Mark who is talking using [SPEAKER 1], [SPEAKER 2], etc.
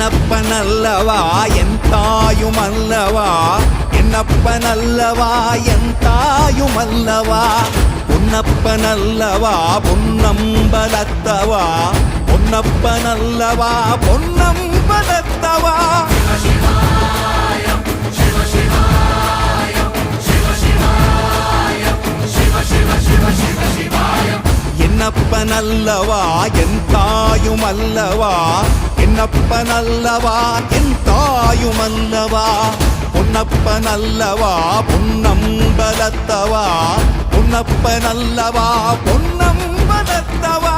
[SPEAKER 1] என்னப்பனல்லவா என் தாயுமல்லவா, என்னப்பனல்லவா என் தாயுமல்லவா, பொன்னப்பனல்லவா பொன்னம்பலத்தவா, பொன்னப்பனல்லவா பொன்னம்பலத்தவா. என்னப்பனல்லவா என் தாயுமல்லவா, என்னப்பனல்லவா என் தாயுமல்லவா, பொன்னப்பனல்லவா பொன்னம்பலத்தவா, பொன்னப்பனல்லவா பொன்னம்பலத்தவா.